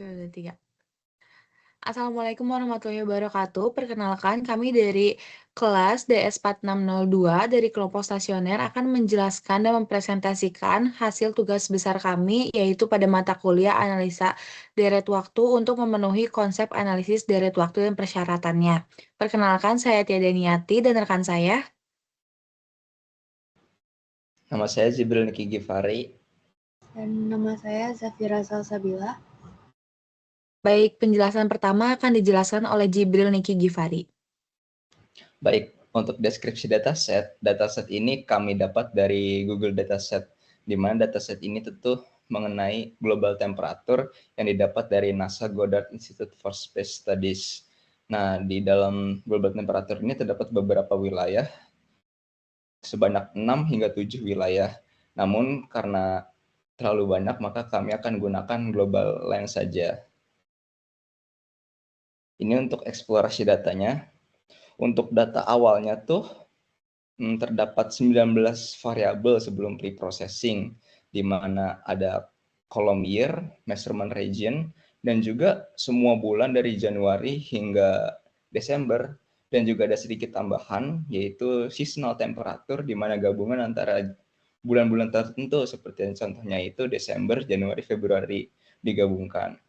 Udah 3. Assalamualaikum warahmatullahi wabarakatuh. Perkenalkan, kami dari kelas DS4602 dari kelompok stasioner akan menjelaskan dan mempresentasikan hasil tugas besar kami, yaitu pada mata kuliah analisa deret waktu untuk memenuhi konsep analisis deret waktu dan persyaratannya. Perkenalkan, saya Tia Daniati dan rekan saya. Nama saya Jibril Niki Gifari. Dan nama saya Zafira Salsabila. Baik, penjelasan pertama akan dijelaskan oleh Jibril Niki Gifari. Baik, untuk deskripsi dataset ini kami dapat dari Google Dataset, di mana dataset ini tentu mengenai global temperature yang didapat dari NASA Goddard Institute for Space Studies. Nah, di dalam global temperature ini terdapat beberapa wilayah, sebanyak 6 hingga 7 wilayah. Namun karena terlalu banyak, maka kami akan gunakan global line saja. Ini untuk eksplorasi datanya. Untuk data awalnya tuh terdapat 19 variabel sebelum pre-processing, di mana ada column year, measurement region, dan juga semua bulan dari Januari hingga Desember, dan juga ada sedikit tambahan, yaitu seasonal temperature, di mana gabungan antara bulan-bulan tertentu, seperti contohnya itu Desember, Januari, Februari digabungkan.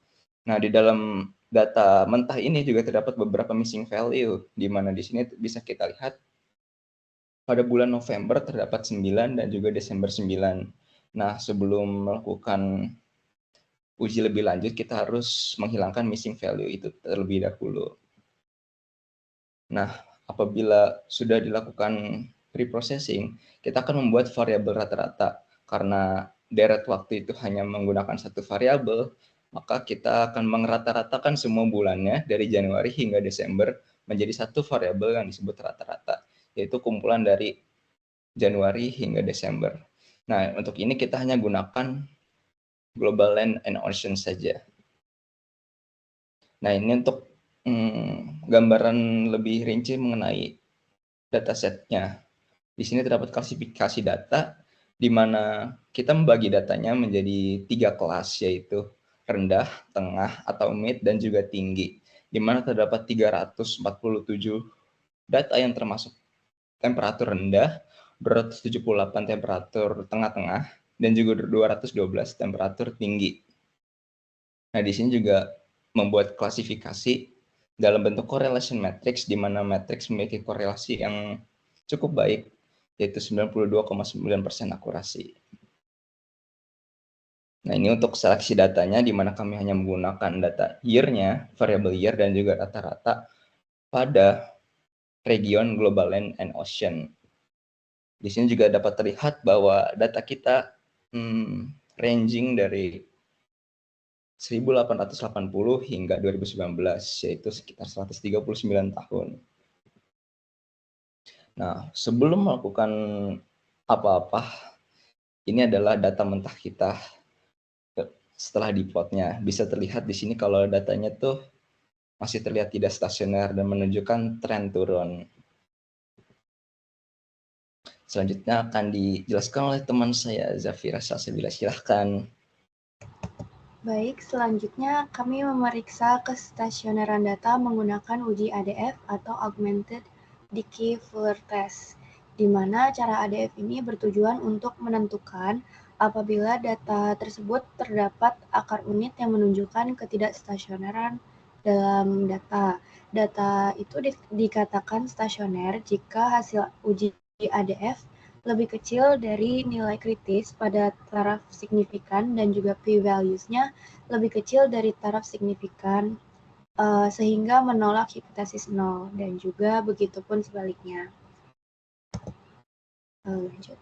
Nah, di dalam data mentah ini juga terdapat beberapa missing value, di mana di sini bisa kita lihat pada bulan November terdapat 9 dan juga Desember 9. Nah, sebelum melakukan uji lebih lanjut, kita harus menghilangkan missing value itu terlebih dahulu. Nah, apabila sudah dilakukan pre-processing, kita akan membuat variabel rata-rata. Karena deret waktu itu hanya menggunakan satu variabel, maka kita akan mengerata-ratakan semua bulannya dari Januari hingga Desember menjadi satu variabel yang disebut rata-rata, yaitu kumpulan dari Januari hingga Desember. Nah, untuk ini kita hanya gunakan global land and ocean saja. Nah, ini untuk gambaran lebih rinci mengenai datasetnya. Di sini terdapat klasifikasi data, di mana kita membagi datanya menjadi 3 kelas, yaitu rendah, tengah, atau mid, dan juga tinggi. Di mana terdapat 347 data yang termasuk temperatur rendah, 278 temperatur tengah-tengah, dan juga 212 temperatur tinggi. Nah, di sini juga membuat klasifikasi dalam bentuk correlation matrix, di mana matrix memiliki korelasi yang cukup baik, yaitu 92,9% akurasi. Nah, ini untuk seleksi datanya, di mana kami hanya menggunakan data year-nya, variable year, dan juga rata-rata pada region global land and ocean. Di sini juga dapat terlihat bahwa data kita ranging dari 1880 hingga 2019, yaitu sekitar 139 tahun. Nah, sebelum melakukan apa-apa, ini adalah data mentah kita setelah diplotnya. Bisa terlihat di sini kalau datanya tuh masih terlihat tidak stasioner dan menunjukkan tren turun. Selanjutnya akan dijelaskan oleh teman saya, Zafira Salsabila. Silahkan. Baik, selanjutnya kami memeriksa kestasioneran data menggunakan uji ADF atau Augmented Decay Fuller Test, di mana cara ADF ini bertujuan untuk menentukan apabila data tersebut terdapat akar unit yang menunjukkan ketidakstasioneran dalam data. Data itu dikatakan stasioner jika hasil uji ADF lebih kecil dari nilai kritis pada taraf signifikan dan juga p-values-nya lebih kecil dari taraf signifikan sehingga menolak hipotesis nol, dan juga begitupun sebaliknya. Lanjut.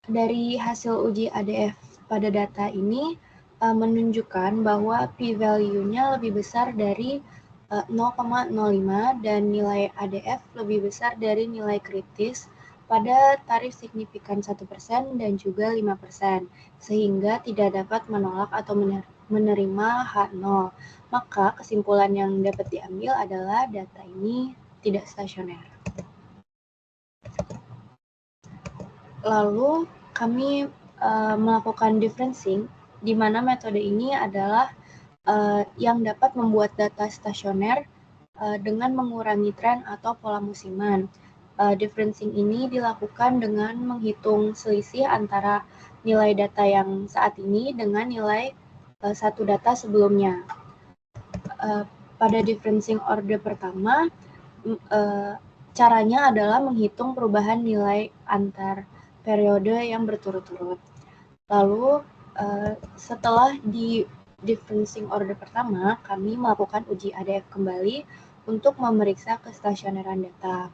Dari hasil uji ADF pada data ini menunjukkan bahwa p-value-nya lebih besar dari 0,05 dan nilai ADF lebih besar dari nilai kritis pada tarif signifikan 1% dan juga 5%, sehingga tidak dapat menolak atau menerima H0. Maka kesimpulan yang dapat diambil adalah data ini tidak stasioner. Lalu kami melakukan differencing di mana metode ini adalah yang dapat membuat data stasioner dengan mengurangi tren atau pola musiman. Differencing ini dilakukan dengan menghitung selisih antara nilai data yang saat ini dengan nilai satu data sebelumnya. Pada differencing order pertama, caranya adalah menghitung perubahan nilai antar periode yang berturut-turut. Lalu setelah di differencing order pertama, kami melakukan uji ADF kembali untuk memeriksa kestasioneran data.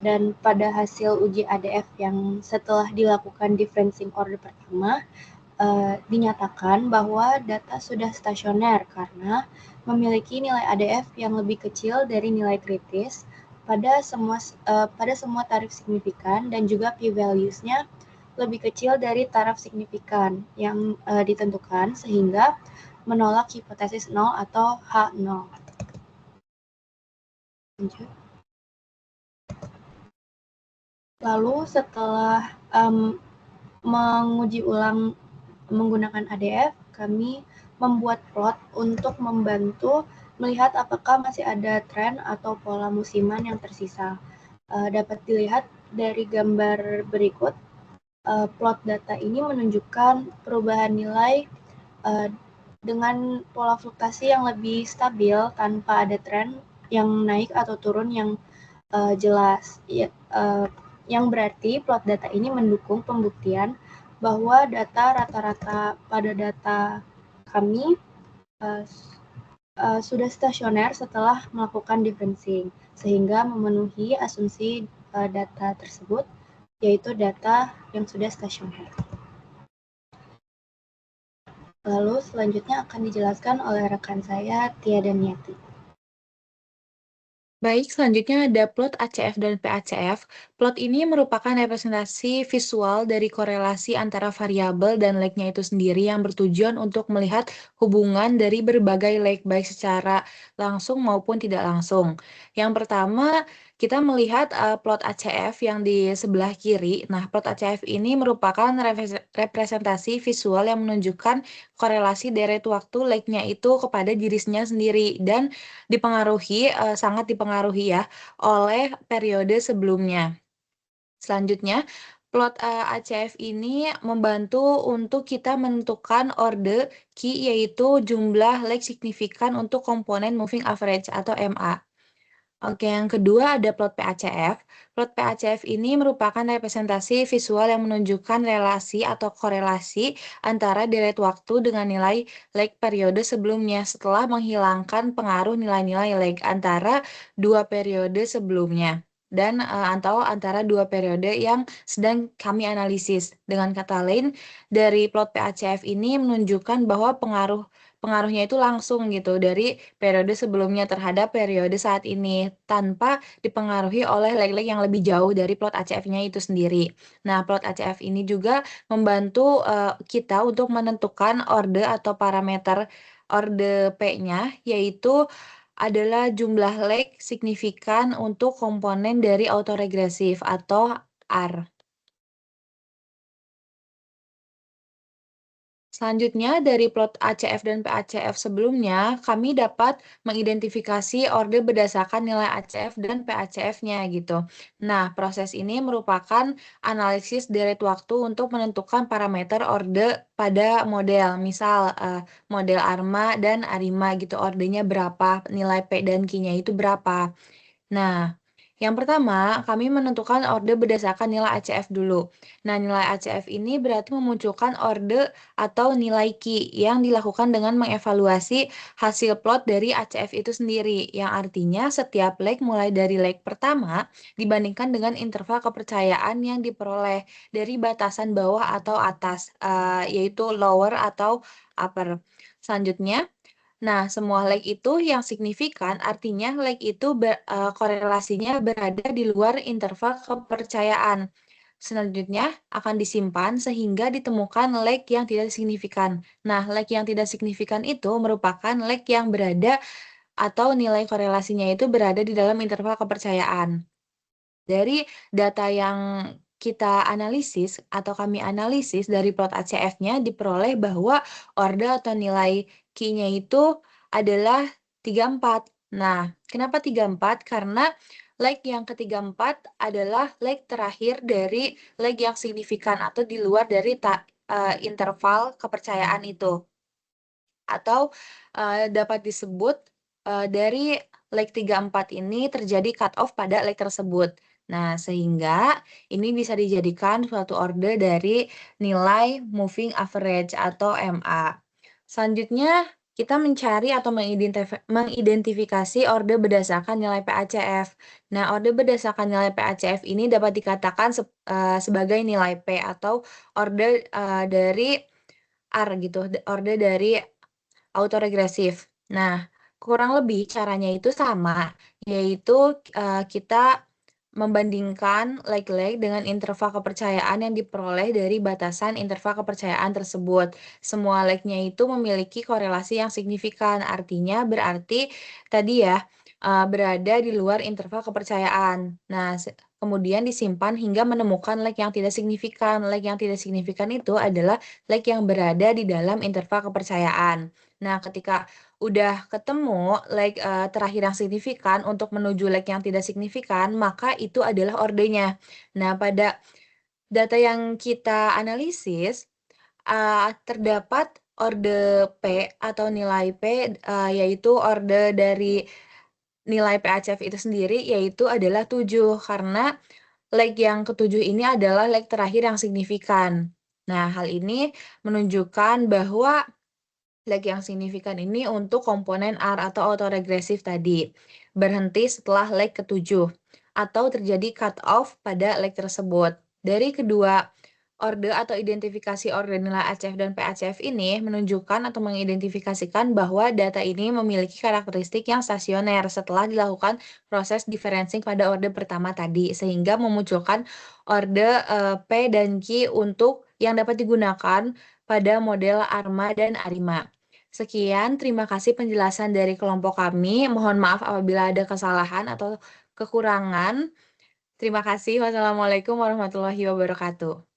Dan pada hasil uji ADF yang setelah dilakukan differencing order pertama, dinyatakan bahwa data sudah stasioner karena memiliki nilai ADF yang lebih kecil dari nilai kritis pada semua tarif signifikan dan juga p-values-nya lebih kecil dari taraf signifikan yang ditentukan sehingga menolak hipotesis 0 atau H0. Lanjut. Lalu setelah menguji ulang menggunakan ADF, kami membuat plot untuk membantu melihat apakah masih ada tren atau pola musiman yang tersisa. Dapat dilihat dari gambar berikut, plot data ini menunjukkan perubahan nilai dengan pola fluktuasi yang lebih stabil tanpa ada tren yang naik atau turun yang jelas. Yang berarti plot data ini mendukung pembuktian bahwa data rata-rata pada data kami sudah stasioner setelah melakukan differencing, sehingga memenuhi asumsi data tersebut, yaitu data yang sudah stasioner. Lalu selanjutnya akan dijelaskan oleh rekan saya, Tia Daniati. Baik, selanjutnya ada plot ACF dan PACF. Plot ini merupakan representasi visual dari korelasi antara variabel dan lag-nya itu sendiri yang bertujuan untuk melihat hubungan dari berbagai lag, baik secara langsung maupun tidak langsung. Yang pertama, kita melihat plot ACF yang di sebelah kiri. Nah, plot ACF ini merupakan representasi visual yang menunjukkan korelasi deret waktu lag-nya itu kepada dirinya sendiri dan sangat dipengaruhi ya oleh periode sebelumnya. Selanjutnya, plot ACF ini membantu untuk kita menentukan order key, yaitu jumlah lag signifikan untuk komponen moving average atau MA. Oke, yang kedua ada plot PACF. Plot PACF ini merupakan representasi visual yang menunjukkan relasi atau korelasi antara deret waktu dengan nilai lag periode sebelumnya setelah menghilangkan pengaruh nilai-nilai lag antara dua periode sebelumnya dan atau antara dua periode yang sedang kami analisis. Dengan kata lain, dari plot PACF ini menunjukkan bahwa pengaruhnya itu langsung gitu dari periode sebelumnya terhadap periode saat ini tanpa dipengaruhi oleh lag-lag yang lebih jauh dari plot ACF-nya itu sendiri. Nah, plot ACF ini juga membantu kita untuk menentukan orde atau parameter orde P-nya, yaitu adalah jumlah lag signifikan untuk komponen dari autoregresif atau R. Selanjutnya, dari plot ACF dan PACF sebelumnya, kami dapat mengidentifikasi order berdasarkan nilai ACF dan PACF-nya gitu. Nah, proses ini merupakan analisis deret waktu untuk menentukan parameter order pada model. Misal, model ARMA dan ARIMA gitu, ordernya berapa, nilai P dan Q-nya itu berapa. Nah, yang pertama, kami menentukan order berdasarkan nilai ACF dulu. Nah, nilai ACF ini berarti memunculkan order atau nilai key yang dilakukan dengan mengevaluasi hasil plot dari ACF itu sendiri, yang artinya setiap lag mulai dari lag pertama dibandingkan dengan interval kepercayaan yang diperoleh dari batasan bawah atau atas, yaitu lower atau upper. Selanjutnya, nah, semua lag itu yang signifikan artinya lag itu korelasinya berada di luar interval kepercayaan. Selanjutnya akan disimpan sehingga ditemukan lag yang tidak signifikan. Nah, lag yang tidak signifikan itu merupakan lag yang berada atau nilai korelasinya itu berada di dalam interval kepercayaan. Dari data yang kita analisis atau kami analisis dari plot ACF-nya diperoleh bahwa orde atau nilai Q-nya itu adalah 34. Nah, kenapa 34? Karena leg yang ke-34 adalah leg terakhir dari leg yang signifikan atau di luar dari interval kepercayaan itu. Atau dapat disebut dari leg 34 ini terjadi cut off pada leg tersebut. Nah, sehingga ini bisa dijadikan suatu orde dari nilai moving average atau MA. Selanjutnya, kita mencari atau mengidentifikasi orde berdasarkan nilai PACF. Nah, orde berdasarkan nilai PACF ini dapat dikatakan sebagai nilai P atau orde dari R gitu, orde dari autoregresif. Nah, kurang lebih caranya itu sama, yaitu kita membandingkan leg-leg dengan interval kepercayaan yang diperoleh dari batasan interval kepercayaan tersebut. Semua leg-nya itu memiliki korelasi yang signifikan, artinya berarti tadi ya berada di luar interval kepercayaan. Nah, kemudian disimpan hingga menemukan leg yang tidak signifikan. Leg yang tidak signifikan itu adalah leg yang berada di dalam interval kepercayaan. Nah, ketika udah ketemu leg terakhir yang signifikan untuk menuju leg yang tidak signifikan, maka itu adalah ordenya. Nah, pada data yang kita analisis, terdapat orde P atau nilai P, yaitu orde dari nilai PACF itu sendiri, yaitu adalah 7, karena leg yang ke-7 ini adalah leg terakhir yang signifikan. Nah, hal ini menunjukkan bahwa leg yang signifikan ini untuk komponen R atau autoregresif tadi, berhenti setelah leg ke-7, atau terjadi cut off pada leg tersebut. Dari kedua orde atau identifikasi orde nilai ACF dan PACF ini menunjukkan atau mengidentifikasikan bahwa data ini memiliki karakteristik yang stasioner setelah dilakukan proses differencing pada orde pertama tadi, sehingga memunculkan orde P dan Q untuk yang dapat digunakan pada model ARMA dan ARIMA. Sekian, terima kasih penjelasan dari kelompok kami. Mohon maaf apabila ada kesalahan atau kekurangan. Terima kasih. Wassalamualaikum warahmatullahi wabarakatuh.